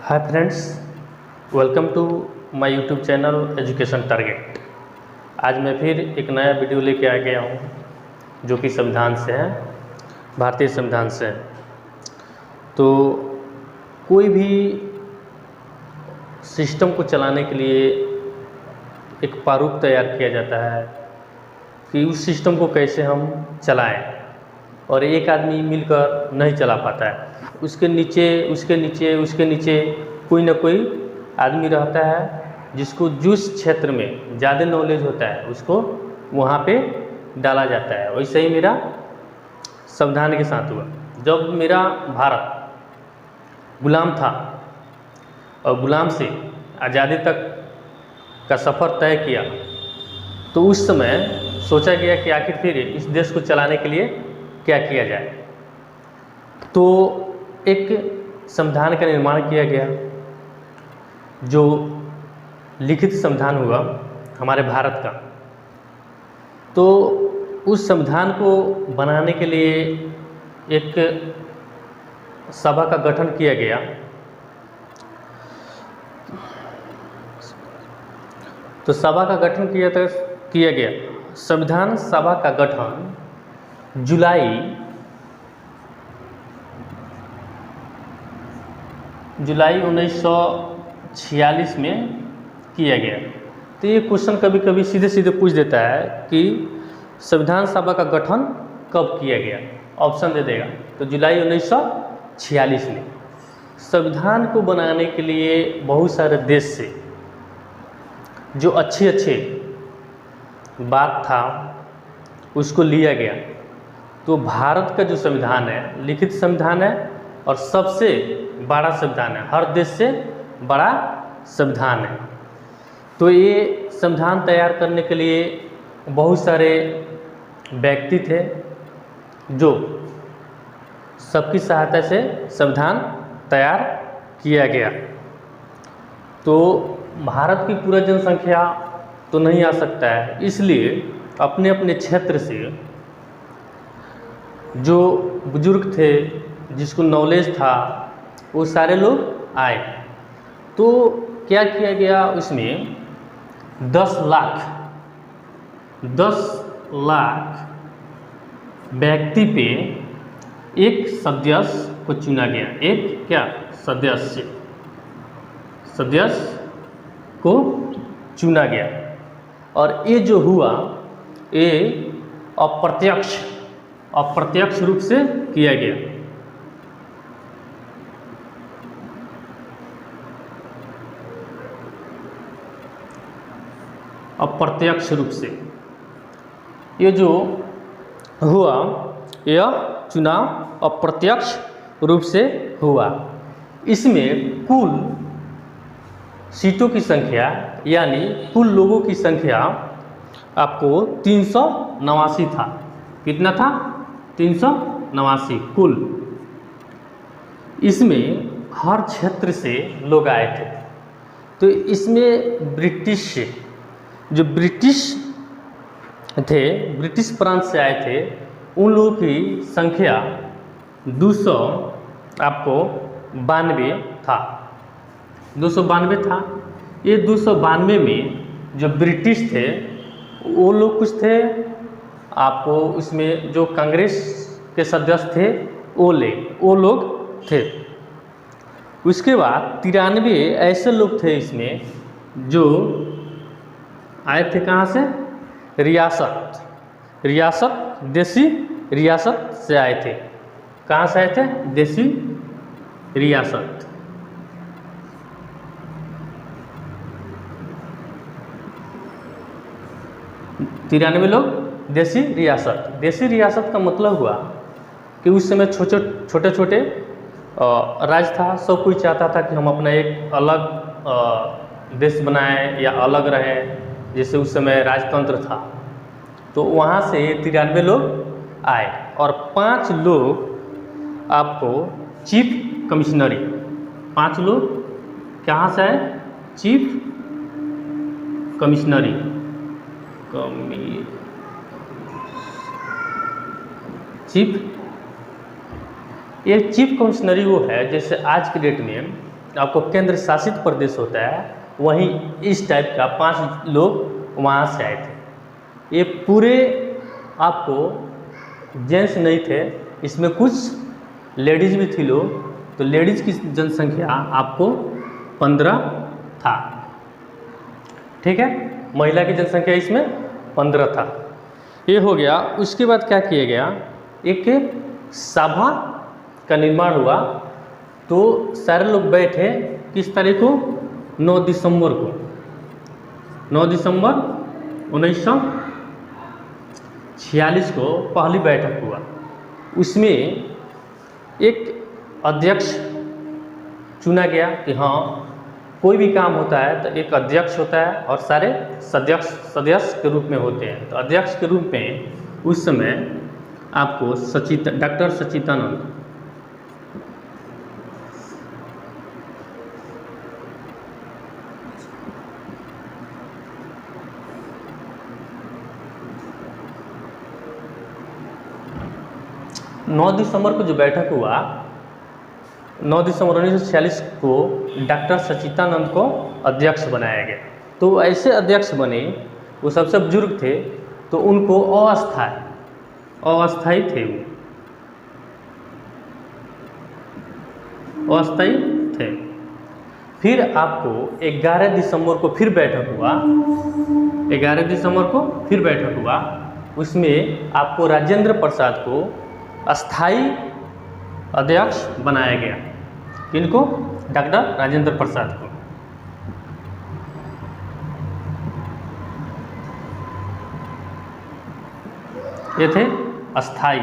Hi friends, welcome to my YouTube channel Education Target. आज मैं फिर एक नया वीडियो लेके आ गया हूँ जो कि संविधान से है, भारतीय संविधान से है। तो कोई भी सिस्टम को चलाने के लिए एक प्रारूप तैयार किया जाता है कि उस सिस्टम को कैसे हम चलाएं, और एक आदमी मिलकर नहीं चला पाता है। उसके नीचे कोई ना कोई आदमी रहता है जिसको जिस क्षेत्र में ज़्यादा नॉलेज होता है उसको वहाँ पे डाला जाता है। वैसे ही मेरा संविधान के साथ हुआ। जब मेरा भारत गुलाम था और गुलाम से आज़ादी तक का सफ़र तय किया, तो उस समय सोचा गया कि आखिर फिर इस देश को चलाने के लिए क्या किया जाए। तो एक संविधान का निर्माण किया गया जो लिखित संविधान हुआ हमारे भारत का। तो उस संविधान को बनाने के लिए एक सभा का गठन किया गया। तो सभा का गठन किया गया। संविधान सभा का गठन जुलाई 1946 में किया गया। तो ये क्वेश्चन कभी कभी सीधे सीधे पूछ देता है कि संविधान सभा का गठन कब किया गया, ऑप्शन दे देगा। तो जुलाई 1946 में। संविधान को बनाने के लिए बहुत सारे देश से जो अच्छे बात था उसको लिया गया। तो भारत का जो संविधान है लिखित संविधान है और सबसे बड़ा संविधान है, हर देश से बड़ा संविधान है। तो ये संविधान तैयार करने के लिए बहुत सारे व्यक्ति थे जो सबकी सहायता से संविधान तैयार किया गया। तो भारत की पूरा जनसंख्या तो नहीं आ सकता है, इसलिए अपने अपने क्षेत्र से जो बुजुर्ग थे जिसको नॉलेज था वो सारे लोग आए। तो क्या किया गया, उसमें 10 लाख व्यक्ति पे एक सदस्य को चुना गया। एक क्या सदस्य को चुना गया। और ये जो हुआ ये अप्रत्यक्ष रूप से किया गया। अप्रत्यक्ष रूप से ये जो हुआ, यह चुनाव अप्रत्यक्ष रूप से हुआ। इसमें कुल सीटों की संख्या यानी कुल लोगों की संख्या आपको 389 था। कितना था? 389 कुल। इसमें हर क्षेत्र से लोग आए थे। तो इसमें ब्रिटिश प्रांत से आए थे, उन लोगों की संख्या 292 था। 292 था। ये 292 में जो ब्रिटिश थे वो लोग कुछ थे, आपको इसमें जो कांग्रेस के सदस्य थे वो लोग थे। उसके बाद 93 ऐसे लोग थे इसमें जो आए थे कहाँ से? देसी रियासत से आए थे। कहाँ से आए थे? देसी रियासत। तिरानवे लोग देसी रियासत का मतलब हुआ कि उस समय छोटे छोटे राज्य था। सब कोई चाहता था कि हम अपना एक अलग देश बनाएं या अलग रहें, जैसे उस समय राजतंत्र था। तो वहाँ से 93 लोग आए और 5 लोग आपको चीफ कमिश्नरी। 5 लोग कहाँ से आए? चीफ कमिश्नरी। ये चीफ कमिश्नरी वो है, जैसे आज के डेट में आपको केंद्र शासित प्रदेश होता है, वहीं इस टाइप का 5 लोग वहाँ से आए थे। ये पूरे आपको जेंट्स नहीं थे, इसमें कुछ लेडीज़ भी थी लोग, तो लेडीज़ की जनसंख्या आपको 15 था। ठीक है, महिला की जनसंख्या इसमें 15 था। ये हो गया। उसके बाद क्या किया गया, एक सभा का निर्माण हुआ। तो सारे लोग बैठे किस तारीख को, 9 दिसंबर को, 9 दिसंबर 1946 को पहली बैठक हुआ। उसमें एक अध्यक्ष चुना गया कि हाँ, कोई भी काम होता है तो एक अध्यक्ष होता है और सारे सदस्य के रूप में होते हैं। तो अध्यक्ष के रूप में उस समय आपको डॉक्टर सच्चिदानंद, नौ दिसंबर को जो बैठक हुआ, 9 दिसंबर 1946 को डॉक्टर सच्चिदानंद को अध्यक्ष बनाया गया। तो ऐसे अध्यक्ष बने, वो सबसे बुजुर्ग थे, तो उनको अस्थाई थे, वो अस्थाई थे। फिर आपको 11 दिसंबर को फिर बैठक हुआ, 11 दिसंबर को फिर बैठक हुआ। उसमें आपको राजेंद्र प्रसाद को अस्थाई अध्यक्ष बनाया गया। किनको, डॉक्टर राजेंद्र प्रसाद को। ये थे अस्थाई,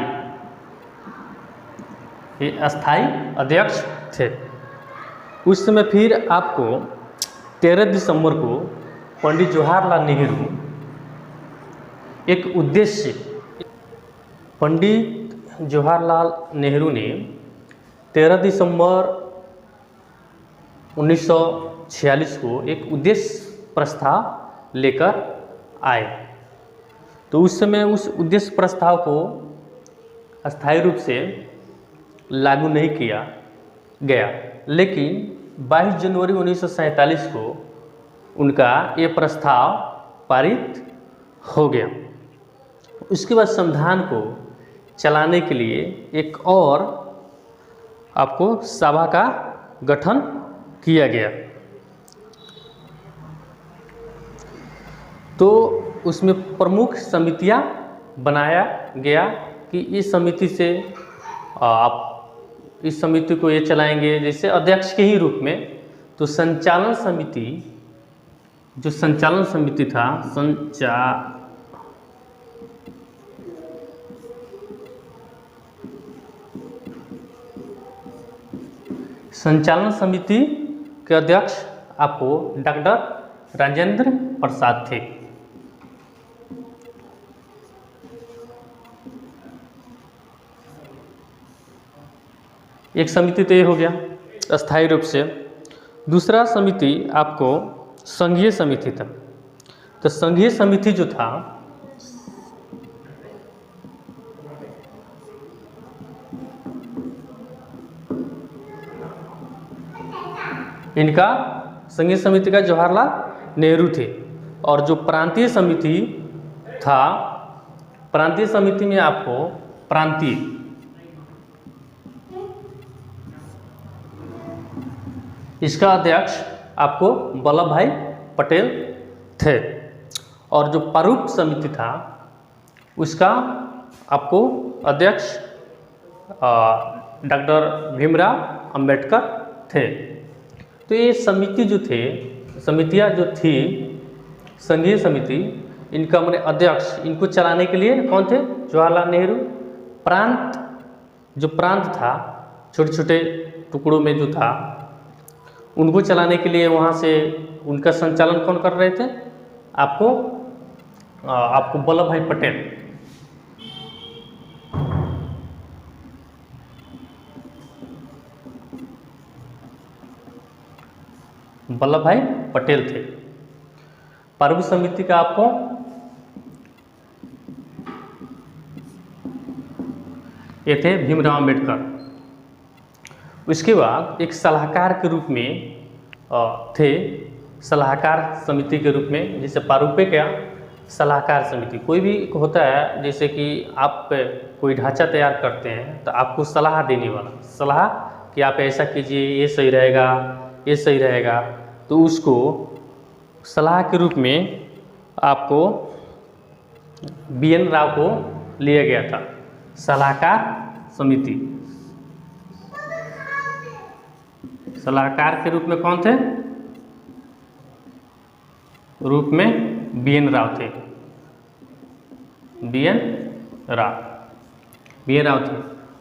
ये अस्थाई अध्यक्ष थे। उस समय फिर आपको 13 दिसंबर को पंडित जवाहरलाल नेहरू एक उद्देश्य, पंडित जवाहरलाल नेहरू ने 13 दिसंबर 1946 को एक उद्देश्य प्रस्ताव लेकर आए। तो उस समय उस उद्देश्य प्रस्ताव को अस्थायी रूप से लागू नहीं किया गया, लेकिन 22 जनवरी 1947 को उनका ये प्रस्ताव पारित हो गया। उसके बाद संविधान को चलाने के लिए एक और आपको सभा का गठन किया गया। तो उसमें प्रमुख समितियां बनाया गया कि इस समिति से आप इस समिति को ये चलाएंगे, जैसे अध्यक्ष के ही रूप में। तो संचालन समिति, जो संचालन समिति था, संचालन समिति के अध्यक्ष आपको डॉक्टर राजेंद्र प्रसाद थे। एक समिति तो ये हो गया अस्थायी रूप से। दूसरा समिति आपको संघीय समिति था। तो संघीय समिति जो था, इनका संघीय समिति का जवाहरलाल नेहरू थे। और जो प्रांतीय समिति था, प्रांतीय समिति में आपको प्रांतीय, इसका अध्यक्ष आपको वल्लभ भाई पटेल थे। और जो प्रारूप समिति था, उसका आपको अध्यक्ष डॉक्टर भीमराव अंबेडकर थे। तो ये समिति जो थे, समितियाँ जो थी संघीय समिति, इनका मैंने अध्यक्ष, इनको चलाने के लिए कौन थे, जवाहरलाल नेहरू। जो प्रांत था, छोटे छोटे टुकड़ों में जो था, उनको चलाने के लिए वहाँ से उनका संचालन कौन कर रहे थे, आपको वल्लभ भाई पटेल। वल्लभ भाई पटेल थे। प्रारूप समिति का आपको ये थे भीमराव अंबेडकर। उसके बाद एक सलाहकार के रूप में थे, सलाहकार समिति के रूप में, जैसे प्रारूपिक या सलाहकार समिति। कोई भी होता है, जैसे कि आप कोई ढांचा तैयार करते हैं तो आपको सलाह देने वाला, सलाह कि आप ऐसा कीजिए, ये सही रहेगा, ये सही रहेगा, तो उसको सलाह के रूप में आपको BN राव को लिया गया था, सलाहकार समिति। सलाहकार के रूप में कौन थे? रूप में BN राव थे, BN राव थे।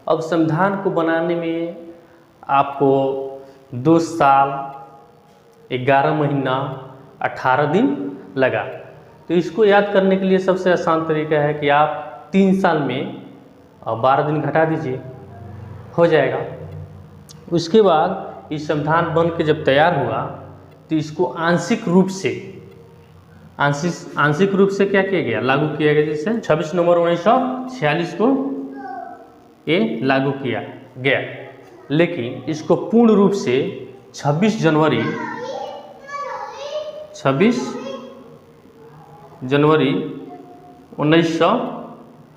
अब संविधान को बनाने में आपको 2 साल 11 महीना 18 दिन लगा। तो इसको याद करने के लिए सबसे आसान तरीका है कि आप 3 साल में 12 दिन घटा दीजिए, हो जाएगा। उसके बाद ये संविधान बन के जब तैयार हुआ तो इसको आंशिक रूप से क्या किया गया, लागू किया गया। जैसे 26 नवंबर 1946 को ये लागू किया गया, लेकिन इसको पूर्ण रूप से 26 जनवरी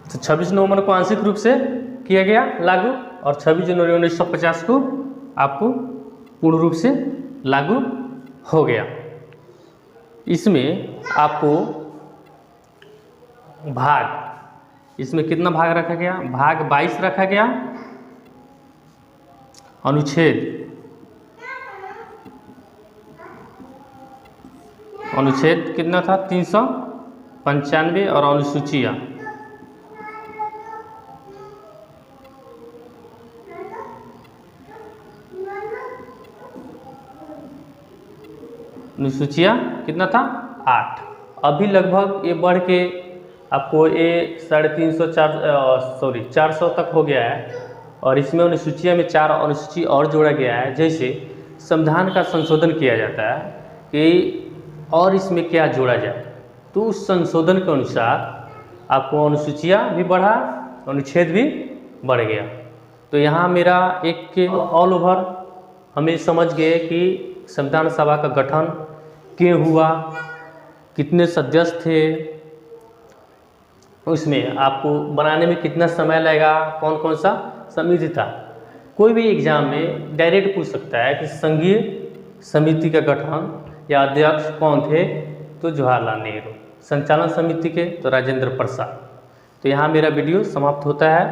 26 नवंबर को आंशिक रूप से किया गया लागू, और 26 जनवरी 1950 को आपको पूर्ण रूप से लागू हो गया। इसमें आपको इसमें कितना भाग रखा गया? भाग 22 रखा गया। अनुच्छेद कितना था? 395, और अनुसूचियाँ कितना था? 8। अभी लगभग ये बढ़ के आपको ये 400 तक हो गया है, और इसमें अनुसूचियाँ में 4 अनुसूची और जोड़ा गया है। जैसे संविधान का संशोधन किया जाता है कि और इसमें क्या जोड़ा जाए, तो उस संशोधन के अनुसार आपको अनुसूचियाँ भी बढ़ा, अनुच्छेद भी बढ़ गया। तो यहाँ मेरा एक ऑल ओवर हमें समझ गए कि संविधान सभा का गठन क्यों हुआ, कितने सदस्य थे, उसमें आपको बनाने में कितना समय लगेगा, कौन कौन सा समिति था। कोई भी एग्जाम में डायरेक्ट पूछ सकता है कि संघीय समिति का गठन या अध्यक्ष कौन थे, तो जवाहरलाल नेहरू। संचालन समिति के तो राजेंद्र प्रसाद। तो यहाँ मेरा वीडियो समाप्त होता है।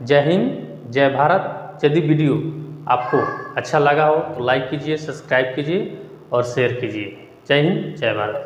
जय हिंद, जय भारत। यदि वीडियो आपको अच्छा लगा हो तो लाइक कीजिए, सब्सक्राइब कीजिए और शेयर कीजिए। जय हिंद, जय भारत।